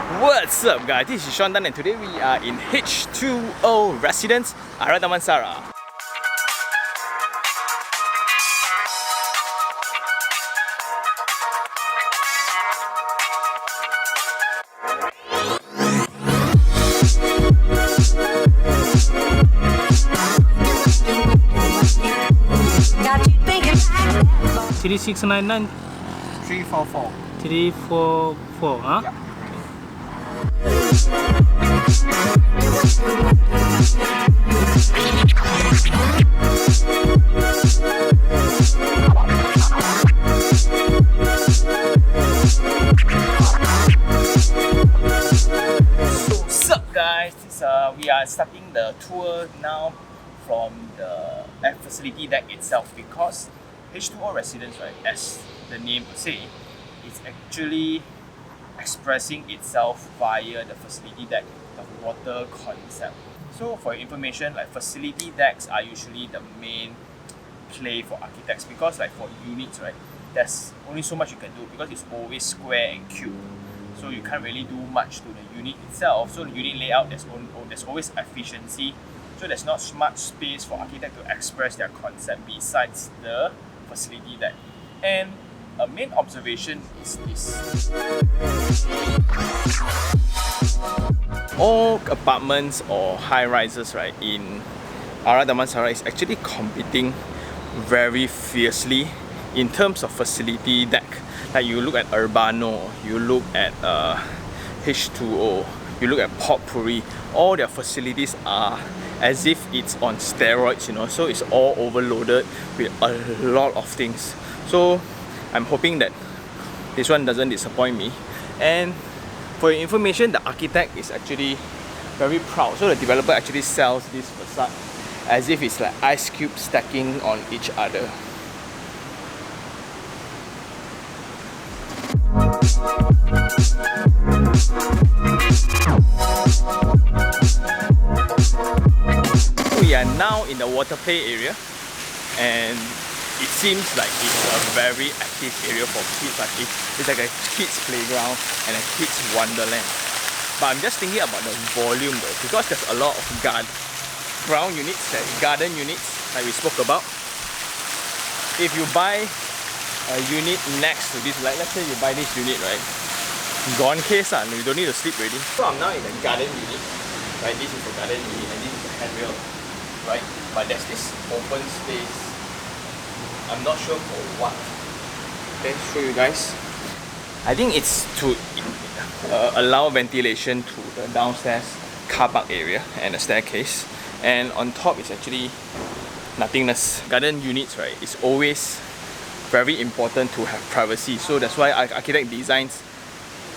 What's up guys, this is Sean Tan and today we are in H20 residence, Ara Damansara. Three 699 344. 344, huh? Yeah. So what's up guys, we are starting the tour now from the facility deck itself because H20 residence, right, as the name would say, is actually expressing itself via the facility deck, the water concept. So for your information, like facility decks are usually the main play for architects because like for units, right, there's only so much you can do because it's always square and cube. So you can't really do much to the unit itself. So the unit layout, there's always efficiency. So there's not much space for architects to express their concept besides the facility deck. And a main observation is this. All apartments or high-rises, right, in Ara Damansara is actually competing very fiercely in terms of facility deck. Like you look at Urbano, you look at H20, you look at Potpourri, all their facilities are as if it's on steroids, you know, so it's all overloaded with a lot of things. So I'm hoping that this one doesn't disappoint me. And for your information, the architect is actually very proud. So the developer actually sells this facade as if it's like ice cubes stacking on each other. We are now in the water play area and it seems like it's a very active area for kids. Like it's like a kids playground and a kids wonderland. But I'm just thinking about the volume though, because there's a lot of ground units, garden units like we spoke about. If you buy a unit next to this, like let's say you buy this unit, right, gone case, you don't need to sleep already. So I'm now in the garden unit, right? This is the garden unit and this is the handrail, right? But there's this open space. I'm not sure for what. Let's show you guys. I think it's to allow ventilation to the downstairs car park area and the staircase. And on top is actually nothingness. Garden units, right, it's always very important to have privacy. So that's why architect designs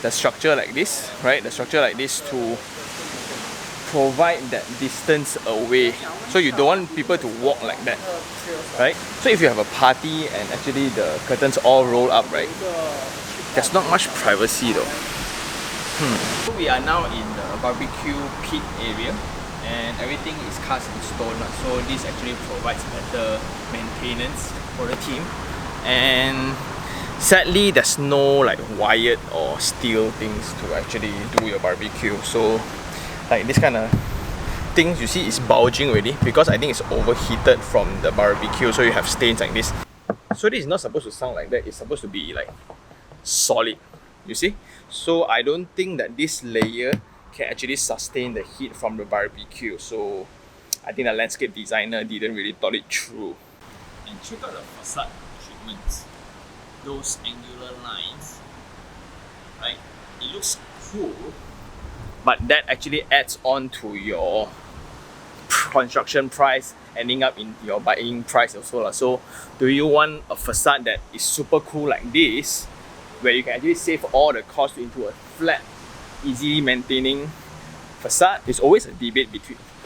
the structure like this, right? The structure like this to provide that distance away. So you don't want people to walk like that, right? So if you have a party and actually the curtains all roll up, right, there's not much privacy though. So we are now in the barbecue pit area and everything is cast in stone. So this actually provides better maintenance for the team. And sadly, there's no like wired or steel things to actually do your barbecue. So like this kind of things you see is bulging already because I think it's overheated from the barbecue, so you have stains like this. So this is not supposed to sound like that, it's supposed to be like solid, you see. So I don't think that this layer can actually sustain the heat from the barbecue. So I think the landscape designer didn't really thought it through. And check out the facade treatments, those angular lines, right? It looks cool, but that actually adds on to your construction price, ending up in your buying price also. So do you want a facade that is super cool like this, where you can actually save all the cost into a flat, easy maintaining facade? It's always a debate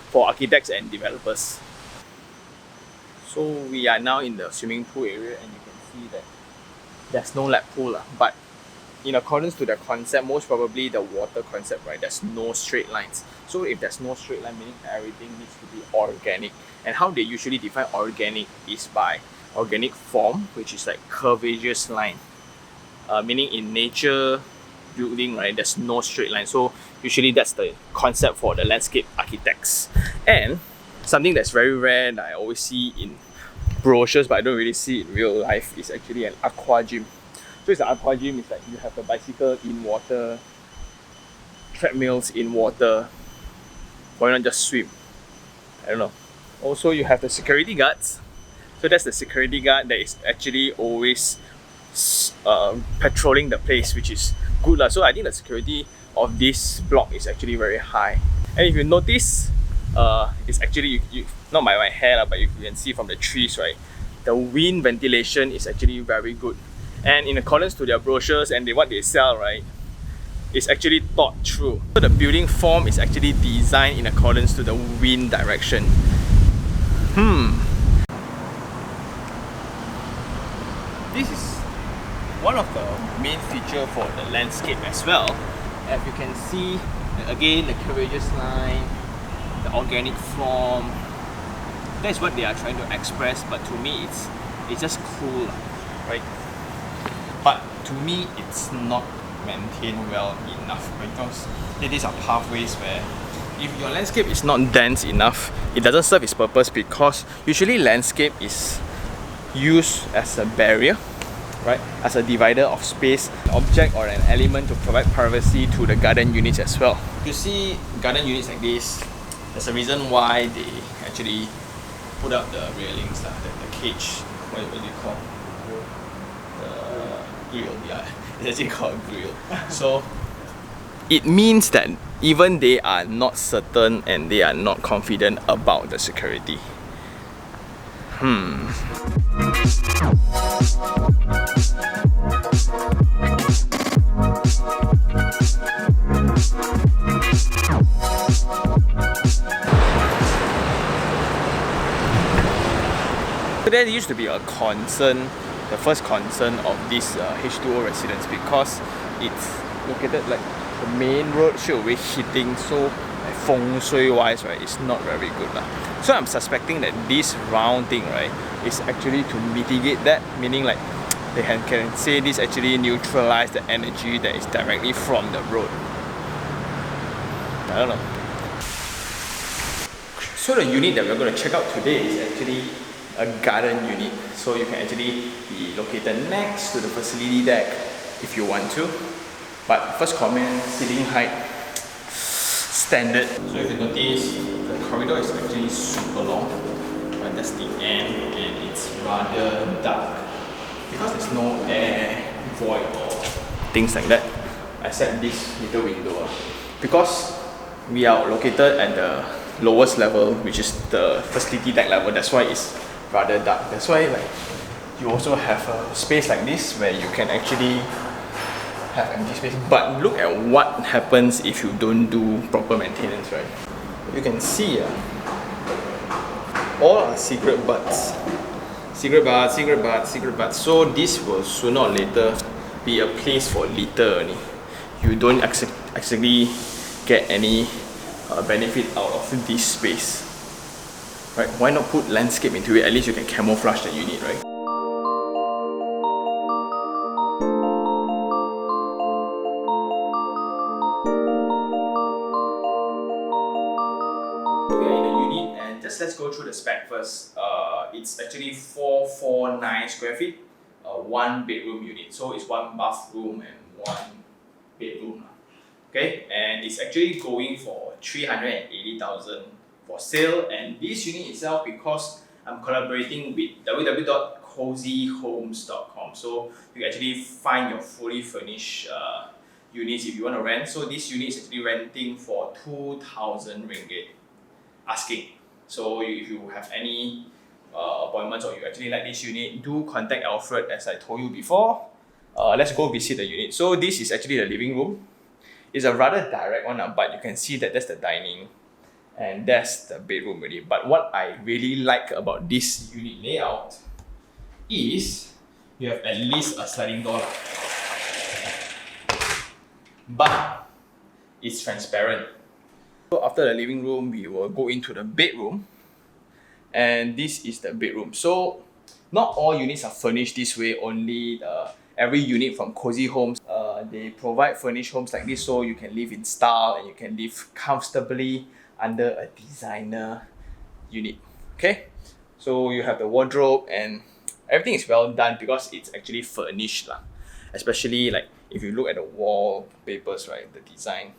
for architects and developers. So we are now in the swimming pool area and you can see that there's no lap pool, but in accordance to the concept, most probably the water concept, right, there's no straight lines. So if there's no straight line, meaning everything needs to be organic. And how they usually define organic is by organic form, which is like curvaceous line. Meaning in nature, building, right, there's no straight line. So usually that's the concept for the landscape architects. And something that's very rare that I always see in brochures but I don't really see in real life is actually an aqua gym. So it's an aqua gym, it's like you have a bicycle in water, treadmills in water. Why not just swim? I don't know. Also, you have the security guards. So that's the security guard that is actually always patrolling the place, which is good lah. So I think the security of this block is actually very high. And if you notice, it's actually you not by my hair lah, but you can see from the trees, right? The wind ventilation is actually very good. And in accordance to their brochures and what they sell, right, it's actually thought through. So the building form is actually designed in accordance to the wind direction. This is one of the main features for the landscape as well. As you can see, again, the courageous line, the organic form. That's what they are trying to express, but to me it's just cool, right? But to me it's not maintained well enough, because these are pathways where if your landscape is not dense enough, it doesn't serve its purpose, because usually landscape is used as a barrier, right? As a divider of space, an object or an element to provide privacy to the garden units as well. You see garden units like this, there's a reason why they actually put up the railings, the cage, what do you call? The grill, yeah. It's actually called a grill. So it means that even they are not certain and they are not confident about the security. So there used to be a concern, the first concern of these H2O residents, because it's located like the main road straight away hitting, so like feng shui wise, right, it's not very good lah. So I'm suspecting that this round thing, right, is actually to mitigate that, meaning like they can say this actually neutralize the energy that is directly from the road. I don't know. So the unit that we're going to check out today is actually a garden unit. So you can actually be located next to the facility deck if you want to. But first comment, ceiling height, standard. So if you notice, the corridor is actually super long. But that's the end, and it's rather dark because there's no air void or things like that, except this little window. Because we are located at the lowest level, which is the facility deck level, that's why it's rather dark. That's why like you also have a space like this where you can actually have empty space. But look at what happens if you don't do proper maintenance, right? You can see all are secret buds. Secret buds, secret buds, secret buds. So this will sooner or later be a place for litter only. You don't actually get any benefit out of this space. Right? Why not put landscape into it? At least you can camouflage the unit, right? We are in the unit, and just let's go through the spec first. It's actually 449 square feet, one bedroom unit. So it's one bathroom and one bedroom. Okay, and it's actually going for 380,000 for sale. And this unit itself, because I'm collaborating with www.cozyhomes.com, so you can actually find your fully furnished units if you want to rent. So this unit is actually renting for 2,000 ringgit asking. So if you have any appointments or you actually like this unit, do contact Alfred as I told you before. Let's go visit the unit. So this is actually the living room. It's a rather direct one, but you can see that that's the dining and that's the bedroom really. But what I really like about this unit layout is you have at least a sliding door, but it's transparent. So after the living room, we will go into the bedroom, and this is the bedroom. So not all units are furnished this way. Only every unit from Cozy Homes, they provide furnished homes like this so you can live in style and you can live comfortably under a designer unit. Okay, so you have the wardrobe and everything is well done because it's actually furnished lah. Especially like if you look at the wallpapers, right, the design,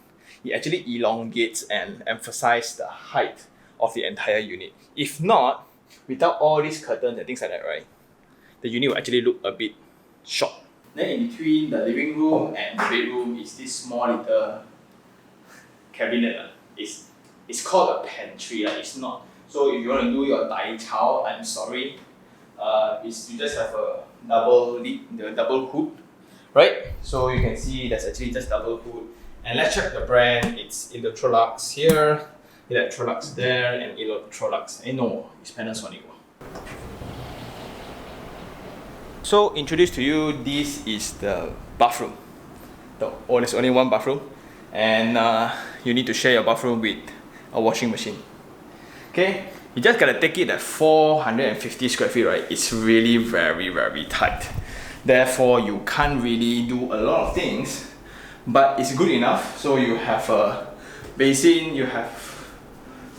it actually elongates and emphasizes the height of the entire unit. If not, without all these curtains and things like that, right, the unit will actually look a bit short. Then in between the living room and the bedroom is this small little cabinet. It's called a pantry. It's not. So if you want to do your dai chow, I'm sorry. You just have a double lid, the double hood, right? So you can see there's actually just double hood. And let's check the brand. It's Electrolux here, Electrolux there, and Electrolux. No, it's Panasonic. So introduce to you, this is the bathroom. There's only one bathroom, and you need to share your bathroom with a washing machine. Okay, you just gotta take it at 450 square feet, right? It's really very, very tight. Therefore, you can't really do a lot of things, but it's good enough. So you have a basin, you have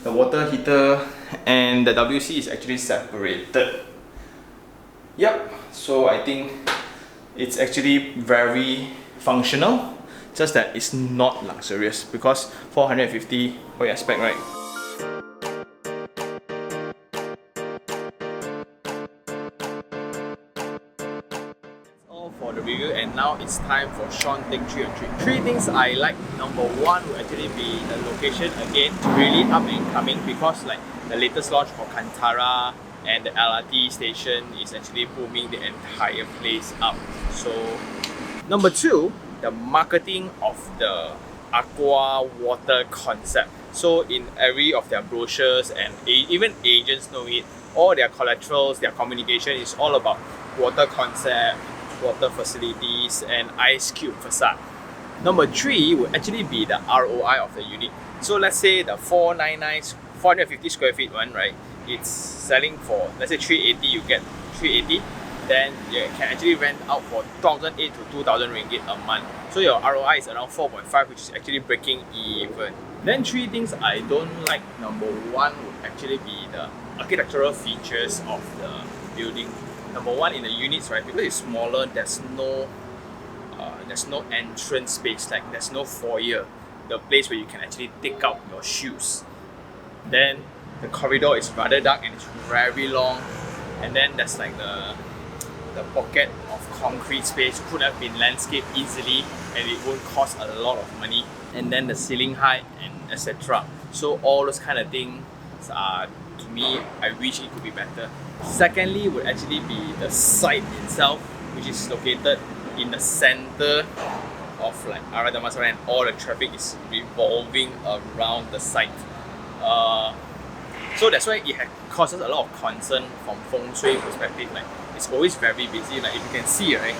the water heater, and the WC is actually separated. Yep, so I think it's actually very functional, just that it's not luxurious because 450, what you expect, right? For the review, and now it's time for Sean take 3 on 3. 3 things I like. Number 1 will actually be the location. Again, really up and coming because like the latest launch for Kantara and the LRT station is actually booming the entire place up. So number 2, the marketing of the aqua water concept. So in every of their brochures, and even agents know it, all their collaterals, their communication is all about water concept, water facilities, and ice cube facade. Number 3 would actually be the ROI of the unit. So let's say the 450 square feet one, right? It's selling for, let's say 380, you get 380. Then you can actually rent out for 1,800 to 2,000 ringgit a month. So your ROI is around 4.5, which is actually breaking even. Then 3 things I don't like. Number 1 would actually be the architectural features of the building. Number 1, in the units, right, because it's smaller, there's no entrance space, like there's no foyer, the place where you can actually take out your shoes. Then the corridor is rather dark and it's very long, and then there's like the pocket of concrete space could have been landscaped easily and it won't cost a lot of money. And then the ceiling height and etc. So all those kind of things are, to me, I wish it could be better. Secondly would actually be the site itself, which is located in the center of like Ara Damansara, and all the traffic is revolving around the site. So that's why it causes a lot of concern from feng shui perspective. Like it's always very busy. Like if you can see, right,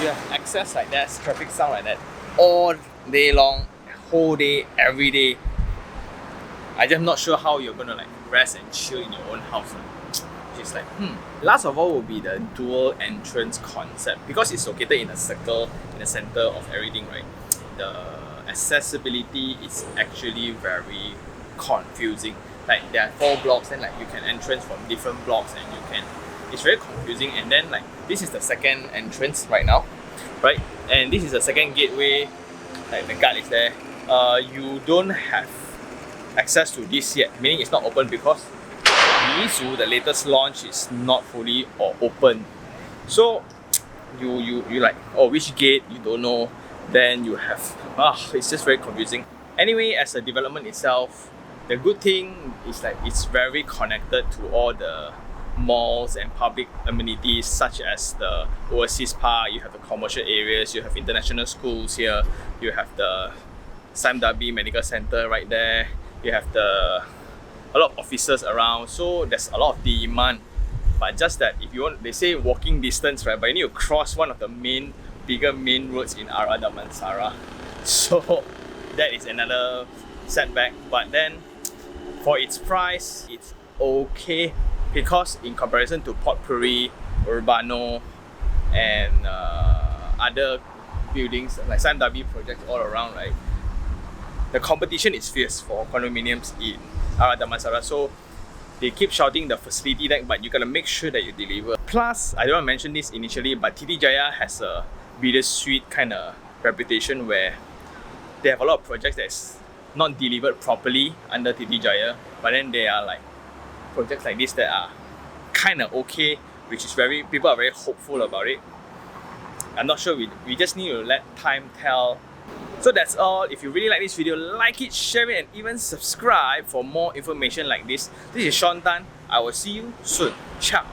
you have access like that, traffic sound like that all day long, whole day, every day. I'm just not sure how you're gonna like rest and chill in your own house. Which is like, Last of all will be the dual entrance concept, because it's located in a circle in the center of everything, right? The accessibility is actually very confusing. Like there are 4 blocks, and like you can entrance from different blocks, and it's very confusing. And then like this is the second entrance right now, right? And this is the second gateway, like the guard is there. You don't have access to this yet, meaning it's not open because Yisu, the latest launch, is not fully or open. So you like, oh, which gate, you don't know. Then you have, it's just very confusing. Anyway, as a development itself, the good thing is like it's very connected to all the malls and public amenities, such as the overseas park. You have the commercial areas, you have international schools here, you have the Sam Darby Medical Center right there, you have a lot of officers around, so there's a lot of demand. But just that if you want, they say walking distance, right, but you need to cross one of the bigger main roads in Ara Damansara, so that is another setback. But then for its price, it's okay, because in comparison to Potpourri, Urbano, and other buildings, like some W projects all around, right? The competition is fierce for condominiums in Ara Damansara. So they keep shouting the facility deck, but you gotta make sure that you deliver. Plus, I don't want to mention this initially, but TT Jaya has a bittersweet kind of reputation where they have a lot of projects that's not delivered properly under TT Jaya, but then they are like projects like this that are kind of okay, which is people are very hopeful about it. I'm not sure, we just need to let time tell. So that's all. If you really like this video, like it, share it, and even subscribe for more information like this. This is Sean Tan. I will see you soon. Ciao.